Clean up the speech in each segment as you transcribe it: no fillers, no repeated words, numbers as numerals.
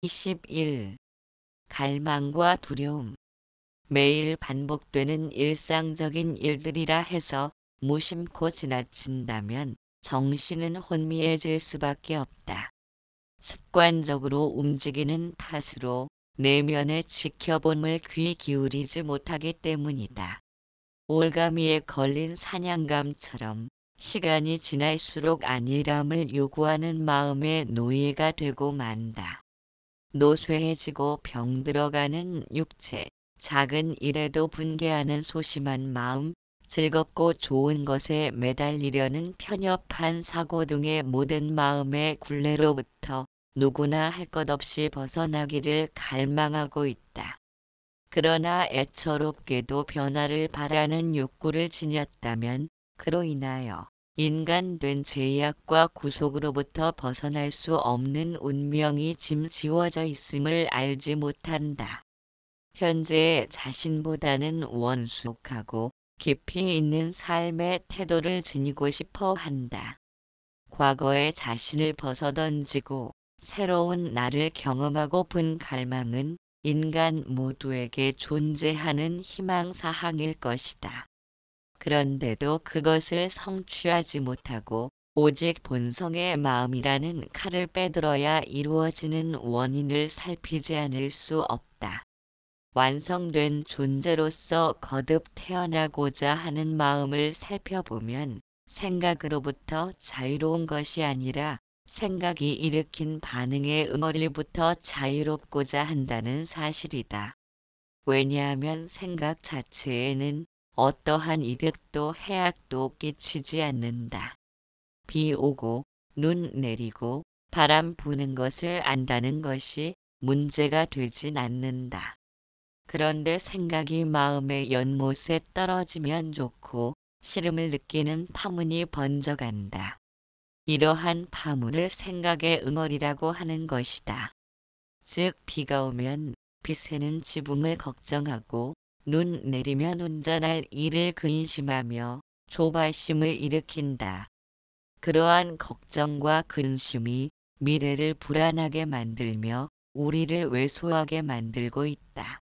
21. 갈망과 두려움. 매일 반복되는 일상적인 일들이라 해서 무심코 지나친다면 정신은 혼미해질 수밖에 없다. 습관적으로 움직이는 탓으로 내면의 지켜봄을 귀 기울이지 못하기 때문이다. 올가미에 걸린 사냥감처럼 시간이 지날수록 안일함을 요구하는 마음의 노예가 되고 만다. 노쇠해지고 병들어가는 육체, 작은 일에도 분개하는 소심한 마음, 즐겁고 좋은 것에 매달리려는 편협한 사고 등의 모든 마음의 굴레로부터 누구나 할 것 없이 벗어나기를 갈망하고 있다. 그러나 애처롭게도 변화를 바라는 욕구를 지녔다면 그로 인하여 인간된 제약과 구속으로부터 벗어날 수 없는 운명이 짐지워져 있음을 알지 못한다. 현재의 자신보다는 원숙하고 깊이 있는 삶의 태도를 지니고 싶어 한다. 과거의 자신을 벗어던지고 새로운 나를 경험하고픈 갈망은 인간 모두에게 존재하는 희망사항일 것이다. 그런데도 그것을 성취하지 못하고 오직 본성의 마음이라는 칼을 빼들어야 이루어지는 원인을 살피지 않을 수 없다. 완성된 존재로서 거듭 태어나고자 하는 마음을 살펴보면 생각으로부터 자유로운 것이 아니라 생각이 일으킨 반응의 응어리부터 자유롭고자 한다는 사실이다. 왜냐하면 생각 자체에는 어떠한 이득도 해악도 끼치지 않는다. 비 오고 눈 내리고 바람 부는 것을 안다는 것이 문제가 되진 않는다. 그런데 생각이 마음의 연못에 떨어지면 좋고 싫음을 느끼는 파문이 번져간다. 이러한 파문을 생각의 응어리라고 하는 것이다. 즉 비가 오면 비 새는 지붕을 걱정하고 눈 내리면 운전할 일을 근심하며 조바심을 일으킨다. 그러한 걱정과 근심이 미래를 불안하게 만들며 우리를 왜소하게 만들고 있다.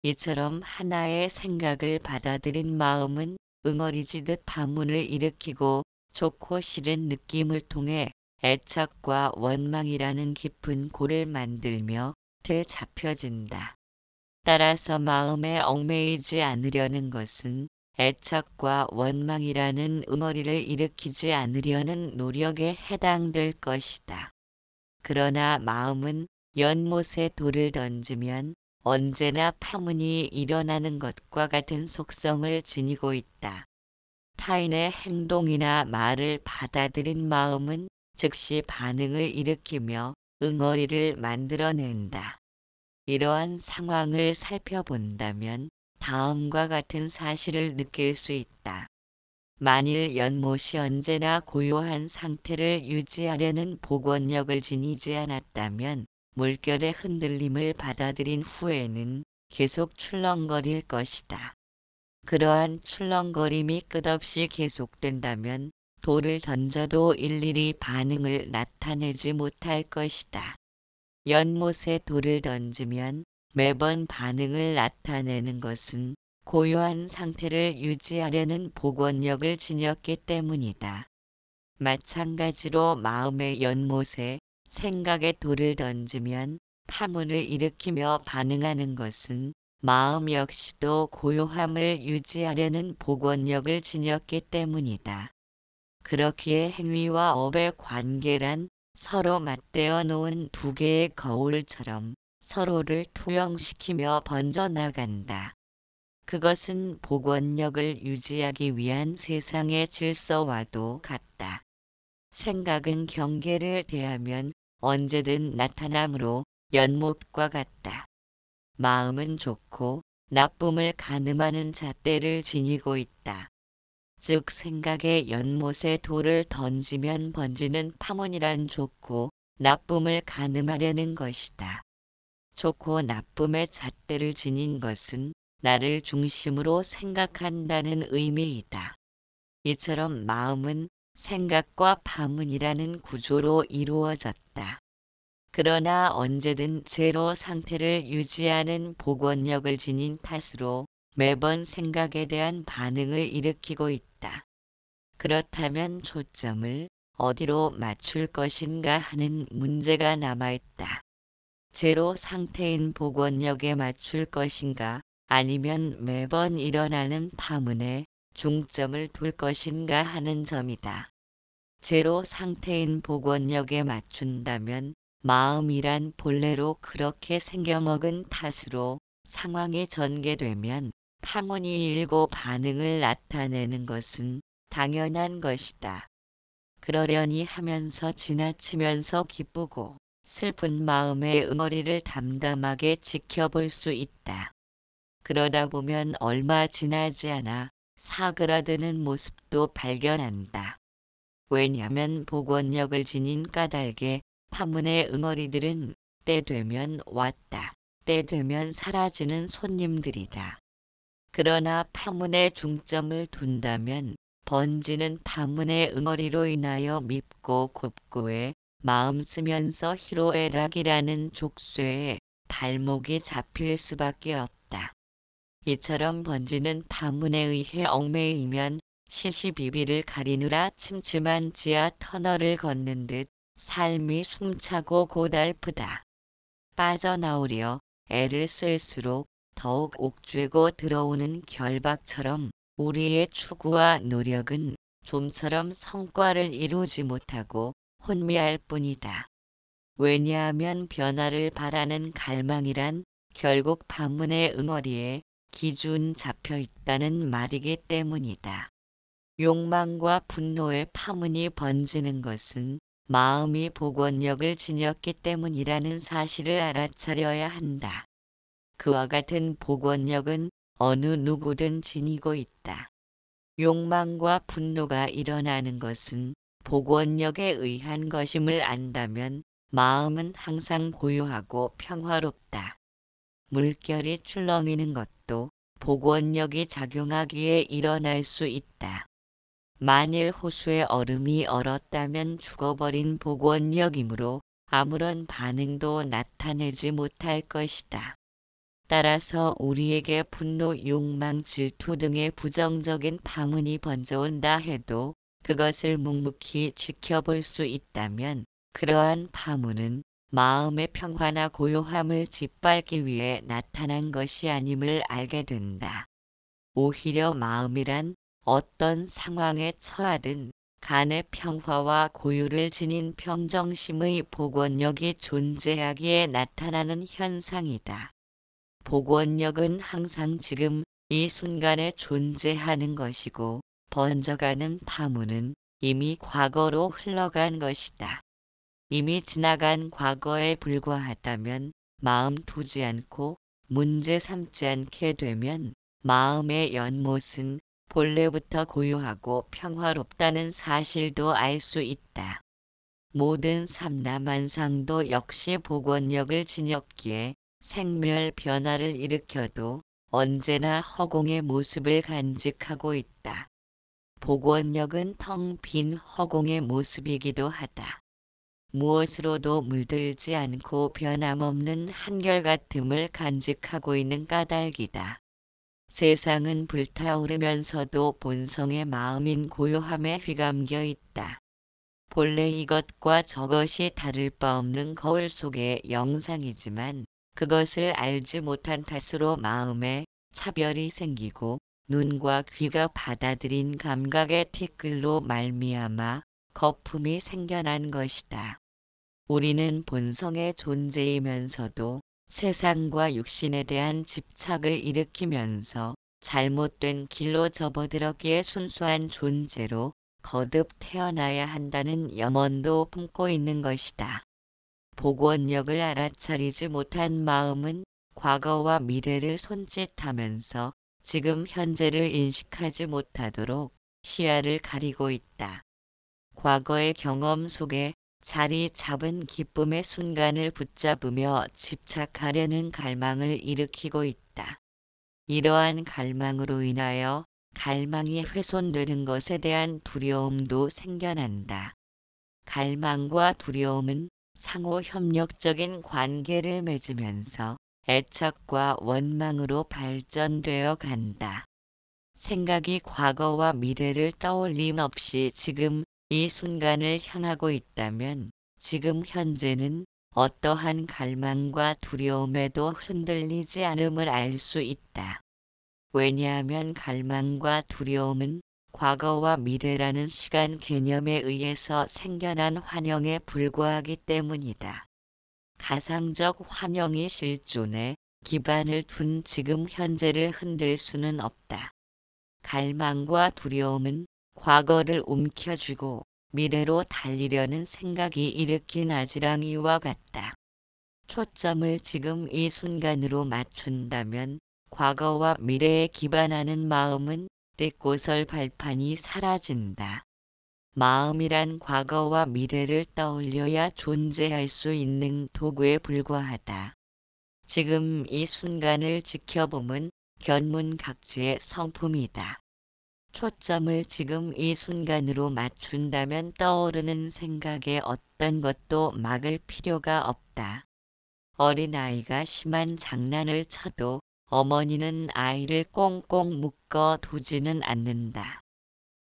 이처럼 하나의 생각을 받아들인 마음은 응어리지듯 파문을 일으키고 좋고 싫은 느낌을 통해 애착과 원망이라는 깊은 골을 만들며 되잡혀진다. 따라서 마음에 얽매이지 않으려는 것은 애착과 원망이라는 응어리를 일으키지 않으려는 노력에 해당될 것이다. 그러나 마음은 연못에 돌을 던지면 언제나 파문이 일어나는 것과 같은 속성을 지니고 있다. 타인의 행동이나 말을 받아들인 마음은 즉시 반응을 일으키며 응어리를 만들어낸다. 이러한 상황을 살펴본다면 다음과 같은 사실을 느낄 수 있다. 만일 연못이 언제나 고요한 상태를 유지하려는 복원력을 지니지 않았다면 물결의 흔들림을 받아들인 후에는 계속 출렁거릴 것이다. 그러한 출렁거림이 끝없이 계속된다면 돌을 던져도 일일이 반응을 나타내지 못할 것이다. 연못에 돌을 던지면 매번 반응을 나타내는 것은 고요한 상태를 유지하려는 복원력을 지녔기 때문이다. 마찬가지로 마음의 연못에 생각의 돌을 던지면 파문을 일으키며 반응하는 것은 마음 역시도 고요함을 유지하려는 복원력을 지녔기 때문이다. 그렇기에 행위와 업의 관계란 서로 맞대어 놓은 두 개의 거울처럼 서로를 투영시키며 번져나간다. 그것은 복원력을 유지하기 위한 세상의 질서와도 같다. 생각은 경계를 대하면 언제든 나타나므로 연못과 같다. 마음은 좋고 나쁨을 가늠하는 잣대를 지니고 있다. 즉 생각의 연못에 돌을 던지면 번지는 파문이란 좋고 나쁨을 가늠하려는 것이다. 좋고 나쁨의 잣대를 지닌 것은 나를 중심으로 생각한다는 의미이다. 이처럼 마음은 생각과 파문이라는 구조로 이루어졌다. 그러나 언제든 제로 상태를 유지하는 복원력을 지닌 탓으로 매번 생각에 대한 반응을 일으키고 있다. 그렇다면 초점을 어디로 맞출 것인가 하는 문제가 남아있다. 제로 상태인 복원력에 맞출 것인가 아니면 매번 일어나는 파문에 중점을 둘 것인가 하는 점이다. 제로 상태인 복원력에 맞춘다면 마음이란 본래로 그렇게 생겨먹은 탓으로 상황이 전개되면 파문이 일고 반응을 나타내는 것은 당연한 것이다. 그러려니 하면서 지나치면서 기쁘고 슬픈 마음의 응어리를 담담하게 지켜볼 수 있다. 그러다 보면 얼마 지나지 않아 사그라드는 모습도 발견한다. 왜냐면 복원력을 지닌 까닭에 파문의 응어리들은 때 되면 왔다, 때 되면 사라지는 손님들이다. 그러나 파문에 중점을 둔다면 번지는 파문의 응어리로 인하여 밉고 곱고에 마음 쓰면서 희로애락이라는 족쇄에 발목이 잡힐 수밖에 없다. 이처럼 번지는 파문에 의해 얽매이면 시시비비를 가리느라 침침한 지하 터널을 걷는 듯 삶이 숨차고 고달프다. 빠져나오려 애를 쓸수록 더욱 옥죄고 들어오는 결박처럼 우리의 추구와 노력은 좀처럼 성과를 이루지 못하고 혼미할 뿐이다. 왜냐하면 변화를 바라는 갈망이란 결국 파문의 응어리에 기준 잡혀 있다는 말이기 때문이다. 욕망과 분노의 파문이 번지는 것은 마음이 복원력을 지녔기 때문이라는 사실을 알아차려야 한다. 그와 같은 복원력은 어느 누구든 지니고 있다. 욕망과 분노가 일어나는 것은 복원력에 의한 것임을 안다면 마음은 항상 고요하고 평화롭다. 물결이 출렁이는 것도 복원력이 작용하기에 일어날 수 있다. 만일 호수의 얼음이 얼었다면 죽어버린 복원력이므로 아무런 반응도 나타내지 못할 것이다. 따라서 우리에게 분노, 욕망, 질투 등의 부정적인 파문이 번져온다 해도 그것을 묵묵히 지켜볼 수 있다면 그러한 파문은 마음의 평화나 고요함을 짓밟기 위해 나타난 것이 아님을 알게 된다. 오히려 마음이란 어떤 상황에 처하든 간의 평화와 고요를 지닌 평정심의 복원력이 존재하기에 나타나는 현상이다. 복원력은 항상 지금 이 순간에 존재하는 것이고 번져가는 파문은 이미 과거로 흘러간 것이다. 이미 지나간 과거에 불과하다면 마음 두지 않고 문제 삼지 않게 되면 마음의 연못은 본래부터 고요하고 평화롭다는 사실도 알 수 있다. 모든 삼라만상도 역시 복원력을 지녔기에 생멸 변화를 일으켜도 언제나 허공의 모습을 간직하고 있다. 복원력은 텅 빈 허공의 모습이기도 하다. 무엇으로도 물들지 않고 변함없는 한결같음을 간직하고 있는 까닭이다. 세상은 불타오르면서도 본성의 마음인 고요함에 휘감겨 있다. 본래 이것과 저것이 다를 바 없는 거울 속의 영상이지만 그것을 알지 못한 탓으로 마음에 차별이 생기고 눈과 귀가 받아들인 감각의 티끌로 말미암아 거품이 생겨난 것이다. 우리는 본성의 존재이면서도 세상과 육신에 대한 집착을 일으키면서 잘못된 길로 접어들었기에 순수한 존재로 거듭 태어나야 한다는 염원도 품고 있는 것이다. 복원력을 알아차리지 못한 마음은 과거와 미래를 손짓하면서 지금 현재를 인식하지 못하도록 시야를 가리고 있다. 과거의 경험 속에 자리 잡은 기쁨의 순간을 붙잡으며 집착하려는 갈망을 일으키고 있다. 이러한 갈망으로 인하여 갈망이 훼손되는 것에 대한 두려움도 생겨난다. 갈망과 두려움은 상호 협력적인 관계를 맺으면서 애착과 원망으로 발전되어 간다. 생각이 과거와 미래를 떠올림 없이 지금 이 순간을 향하고 있다면 지금 현재는 어떠한 갈망과 두려움에도 흔들리지 않음을 알 수 있다. 왜냐하면 갈망과 두려움은 과거와 미래라는 시간 개념에 의해서 생겨난 환영에 불과하기 때문이다. 가상적 환영이 실존에 기반을 둔 지금 현재를 흔들 수는 없다. 갈망과 두려움은 과거를 움켜쥐고 미래로 달리려는 생각이 일으킨 아지랑이와 같다. 초점을 지금 이 순간으로 맞춘다면 과거와 미래에 기반하는 마음은 떼꼬설 발판이 사라진다. 마음이란 과거와 미래를 떠올려야 존재할 수 있는 도구에 불과하다. 지금 이 순간을 지켜봄은 견문각지의 성품이다. 초점을 지금 이 순간으로 맞춘다면 떠오르는 생각에 어떤 것도 막을 필요가 없다. 어린아이가 심한 장난을 쳐도 어머니는 아이를 꽁꽁 묶어 두지는 않는다.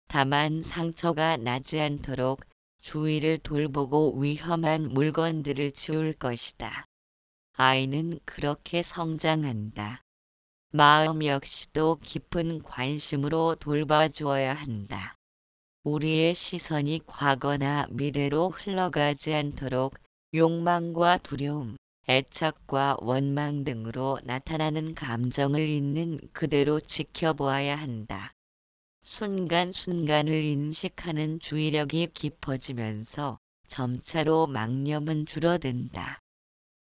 다만 상처가 나지 않도록 주위를 돌보고 위험한 물건들을 지울 것이다. 아이는 그렇게 성장한다. 마음 역시도 깊은 관심으로 돌봐주어야 한다. 우리의 시선이 과거나 미래로 흘러가지 않도록 욕망과 두려움, 애착과 원망 등으로 나타나는 감정을 있는 그대로 지켜보아야 한다. 순간순간을 인식하는 주의력이 깊어지면서 점차로 망념은 줄어든다.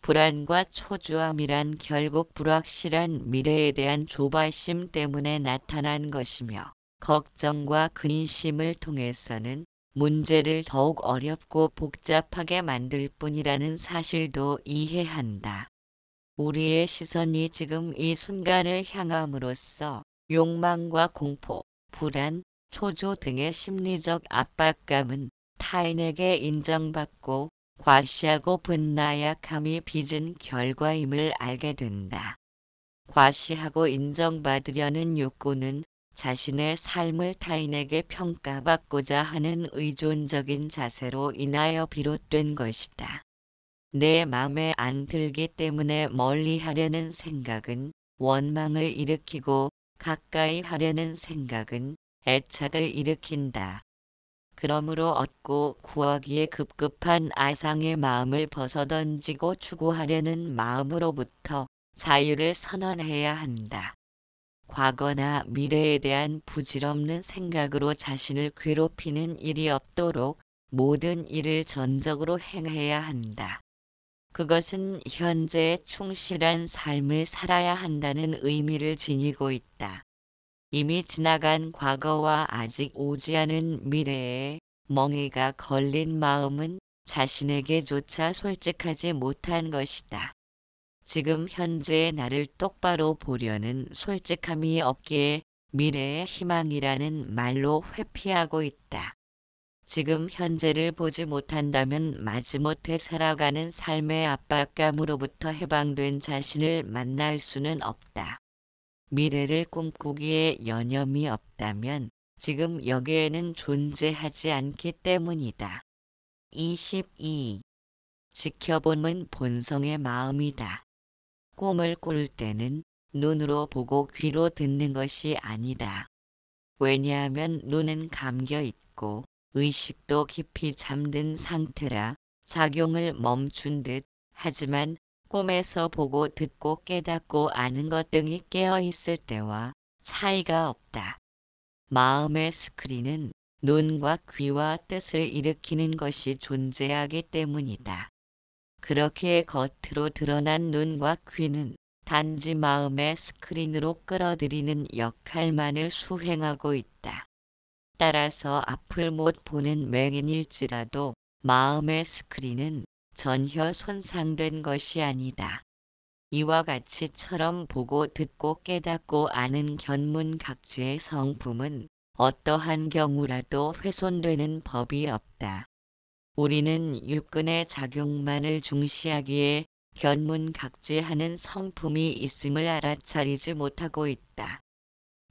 불안과 초조함이란 결국 불확실한 미래에 대한 조바심 때문에 나타난 것이며 걱정과 근심을 통해서는 문제를 더욱 어렵고 복잡하게 만들 뿐이라는 사실도 이해한다. 우리의 시선이 지금 이 순간을 향함으로써 욕망과 공포, 불안, 초조 등의 심리적 압박감은 타인에게 인정받고 과시하고 분나약함이 빚은 결과임을 알게 된다. 과시하고 인정받으려는 욕구는 자신의 삶을 타인에게 평가받고자 하는 의존적인 자세로 인하여 비롯된 것이다. 내 맘에 안 들기 때문에 멀리하려는 생각은 원망을 일으키고 가까이 하려는 생각은 애착을 일으킨다. 그러므로 얻고 구하기에 급급한 아상의 마음을 벗어던지고 추구하려는 마음으로부터 자유를 선언해야 한다. 과거나 미래에 대한 부질없는 생각으로 자신을 괴롭히는 일이 없도록 모든 일을 전적으로 행해야 한다. 그것은 현재에 충실한 삶을 살아야 한다는 의미를 지니고 있다. 이미 지나간 과거와 아직 오지 않은 미래에 멍해가 걸린 마음은 자신에게조차 솔직하지 못한 것이다. 지금 현재의 나를 똑바로 보려는 솔직함이 없기에 미래의 희망이라는 말로 회피하고 있다. 지금 현재를 보지 못한다면 마지못해 살아가는 삶의 압박감으로부터 해방된 자신을 만날 수는 없다. 미래를 꿈꾸기에 여념이 없다면 지금 여기에는 존재하지 않기 때문이다. 22. 지켜봄은 본성의 마음이다. 꿈을 꿀 때는 눈으로 보고 귀로 듣는 것이 아니다. 왜냐하면 눈은 감겨 있고 의식도 깊이 잠든 상태라 작용을 멈춘 듯 하지만 꿈에서 보고 듣고 깨닫고 아는 것 등이 깨어 있을 때와 차이가 없다. 마음의 스크린은 눈과 귀와 뜻을 일으키는 것이 존재하기 때문이다. 그렇게 겉으로 드러난 눈과 귀는 단지 마음의 스크린으로 끌어들이는 역할만을 수행하고 있다. 따라서 앞을 못 보는 맹인일지라도 마음의 스크린은 전혀 손상된 것이 아니다. 이와 같이처럼 보고 듣고 깨닫고 아는 견문각지의 성품은 어떠한 경우라도 훼손되는 법이 없다. 우리는 육근의 작용만을 중시하기에 견문각지하는 성품이 있음을 알아차리지 못하고 있다.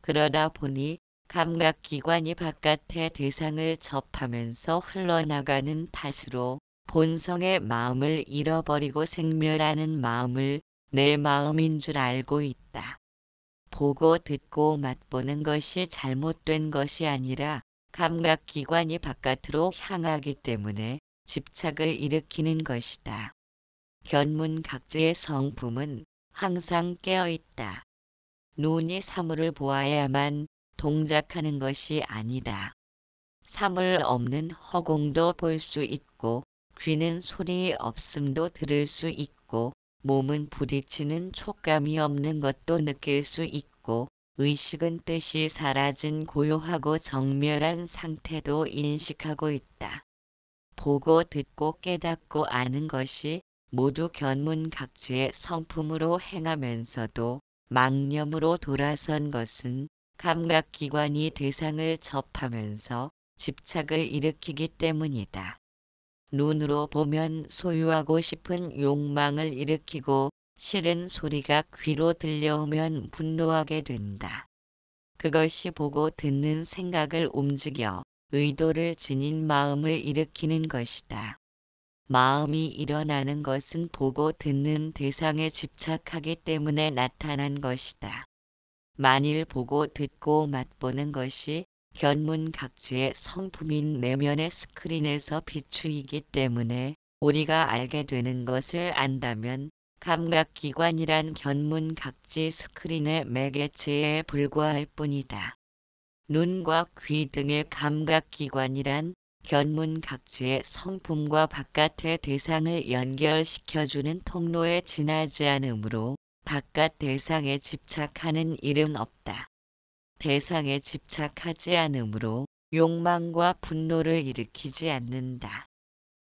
그러다 보니 감각기관이 바깥의 대상을 접하면서 흘러나가는 탓으로 본성의 마음을 잃어버리고 생멸하는 마음을 내 마음인 줄 알고 있다. 보고 듣고 맛보는 것이 잘못된 것이 아니라 감각기관이 바깥으로 향하기 때문에 집착을 일으키는 것이다. 견문각지의 성품은 항상 깨어있다. 눈이 사물을 보아야만 동작하는 것이 아니다. 사물 없는 허공도 볼 수 있고 귀는 소리 없음도 들을 수 있고 몸은 부딪히는 촉감이 없는 것도 느낄 수 있고 의식은 뜻이 사라진 고요하고 정멸한 상태도 인식하고 있다. 보고 듣고 깨닫고 아는 것이 모두 견문각지의 성품으로 행하면서도 망념으로 돌아선 것은 감각기관이 대상을 접하면서 집착을 일으키기 때문이다. 눈으로 보면 소유하고 싶은 욕망을 일으키고 싫은 소리가 귀로 들려오면 분노하게 된다. 그것이 보고 듣는 생각을 움직여 의도를 지닌 마음을 일으키는 것이다. 마음이 일어나는 것은 보고 듣는 대상에 집착하기 때문에 나타난 것이다. 만일 보고 듣고 맛보는 것이 견문각지의 성품인 내면의 스크린에서 비추이기 때문에 우리가 알게 되는 것을 안다면 감각기관이란 견문각지 스크린의 매개체에 불과할 뿐이다. 눈과 귀 등의 감각기관이란 견문각지의 성품과 바깥의 대상을 연결시켜주는 통로에 지나지 않으므로 바깥 대상에 집착하는 일은 없다. 대상에 집착하지 않으므로 욕망과 분노를 일으키지 않는다.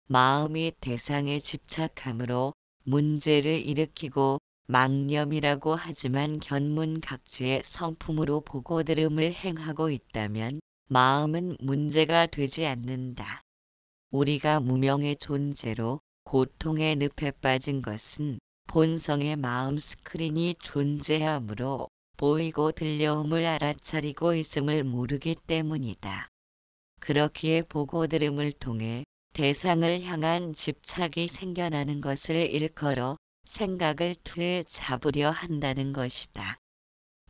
마음이 대상에 집착함으로 문제를 일으키고 망념이라고 하지만 견문각지의 성품으로 보고 들음을 행하고 있다면 마음은 문제가 되지 않는다. 우리가 무명의 존재로 고통의 늪에 빠진 것은 본성의 마음 스크린이 존재하므로 보이고 들려옴을 알아차리고 있음을 모르기 때문이다. 그렇기에 보고 들음을 통해 대상을 향한 집착이 생겨나는 것을 일컬어 생각을 잡으려 한다는 것이다.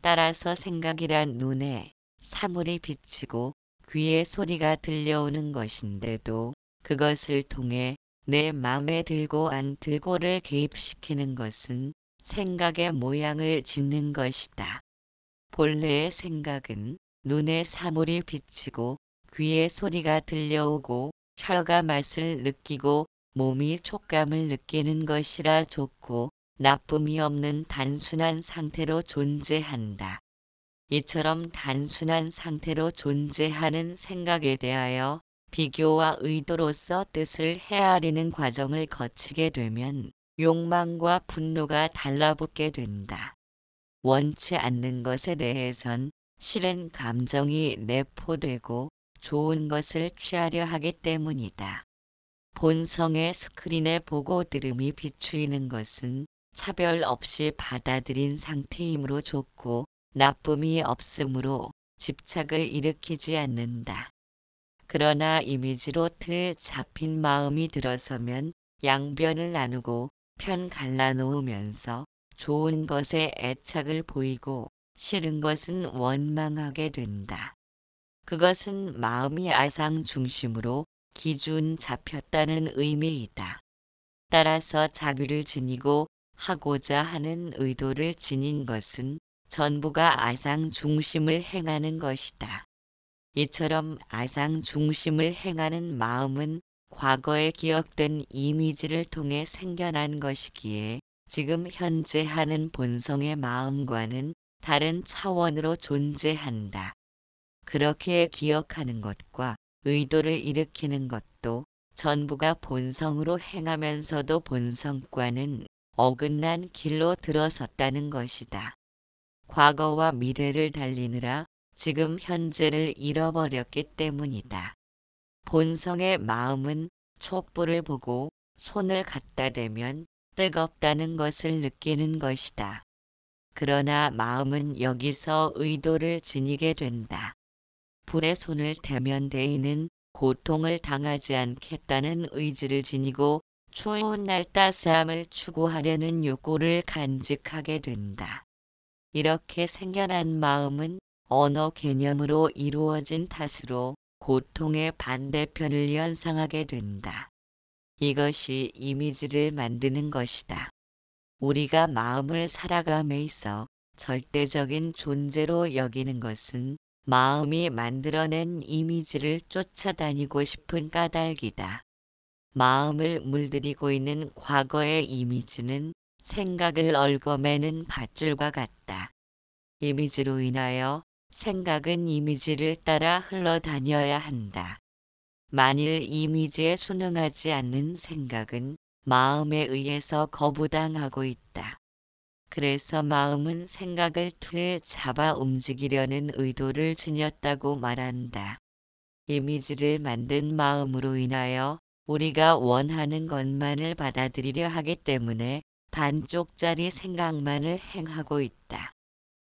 따라서 생각이란 눈에 사물이 비치고 귀에 소리가 들려오는 것인데도 그것을 통해 내 맘에 들고 안 들고를 개입시키는 것은 생각의 모양을 짓는 것이다. 본래의 생각은 눈에 사물이 비치고 귀에 소리가 들려오고 혀가 맛을 느끼고 몸이 촉감을 느끼는 것이라 좋고 나쁨이 없는 단순한 상태로 존재한다. 이처럼 단순한 상태로 존재하는 생각에 대하여 비교와 의도로서 뜻을 헤아리는 과정을 거치게 되면 욕망과 분노가 달라붙게 된다. 원치 않는 것에 대해선 싫은 감정이 내포되고 좋은 것을 취하려 하기 때문이다. 본성의 스크린에 보고 들음이 비추이는 것은 차별 없이 받아들인 상태이므로 좋고 나쁨이 없으므로 집착을 일으키지 않는다. 그러나 이미지로 잡힌 마음이 들어서면 양변을 나누고 편 갈라놓으면서 좋은 것에 애착을 보이고 싫은 것은 원망하게 된다. 그것은 마음이 아상 중심으로 기준 잡혔다는 의미이다. 따라서 자기를 지니고 하고자 하는 의도를 지닌 것은 전부가 아상 중심을 행하는 것이다. 이처럼 아상 중심을 행하는 마음은 과거에 기억된 이미지를 통해 생겨난 것이기에 지금 현재 하는 본성의 마음과는 다른 차원으로 존재한다. 그렇게 기억하는 것과 의도를 일으키는 것도 전부가 본성으로 행하면서도 본성과는 어긋난 길로 들어섰다는 것이다. 과거와 미래를 달리느라 지금 현재를 잃어버렸기 때문이다. 본성의 마음은 촛불을 보고 손을 갖다 대면 뜨겁다는 것을 느끼는 것이다. 그러나 마음은 여기서 의도를 지니게 된다. 불에 손을 대면 대인은 고통을 당하지 않겠다는 의지를 지니고 추운 날 따스함을 추구하려는 욕구를 간직하게 된다. 이렇게 생겨난 마음은 언어 개념으로 이루어진 탓으로 고통의 반대편을 연상하게 된다. 이것이 이미지를 만드는 것이다. 우리가 마음을 살아감에 있어 절대적인 존재로 여기는 것은 마음이 만들어낸 이미지를 쫓아다니고 싶은 까닭이다. 마음을 물들이고 있는 과거의 이미지는 생각을 얽어매는 밧줄과 같다. 이미지로 인하여 생각은 이미지를 따라 흘러다녀야 한다. 만일 이미지에 순응하지 않는 생각은 마음에 의해서 거부당하고 있다. 그래서 마음은 생각을 틀에 잡아 움직이려는 의도를 지녔다고 말한다. 이미지를 만든 마음으로 인하여 우리가 원하는 것만을 받아들이려 하기 때문에 반쪽짜리 생각만을 행하고 있다.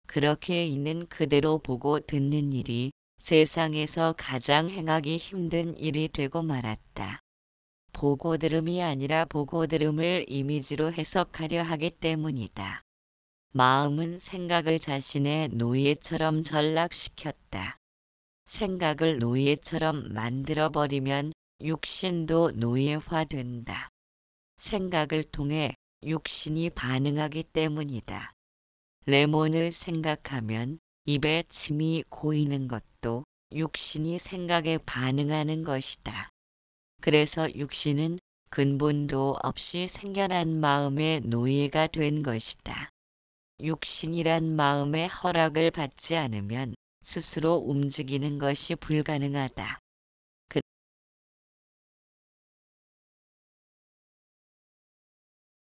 그렇게 있는 그대로 보고 듣는 일이 세상에서 가장 행하기 힘든 일이 되고 말았다. 보고 들음이 아니라 보고 들음을 이미지로 해석하려 하기 때문이다. 마음은 생각을 자신의 노예처럼 전락시켰다. 생각을 노예처럼 만들어버리면 육신도 노예화된다. 생각을 통해 육신이 반응하기 때문이다. 레몬을 생각하면 입에 침이 고이는 것도 육신이 생각에 반응하는 것이다. 그래서 육신은 근본도 없이 생겨난 마음의 노예가 된 것이다. 육신이란 마음의 허락을 받지 않으면 스스로 움직이는 것이 불가능하다.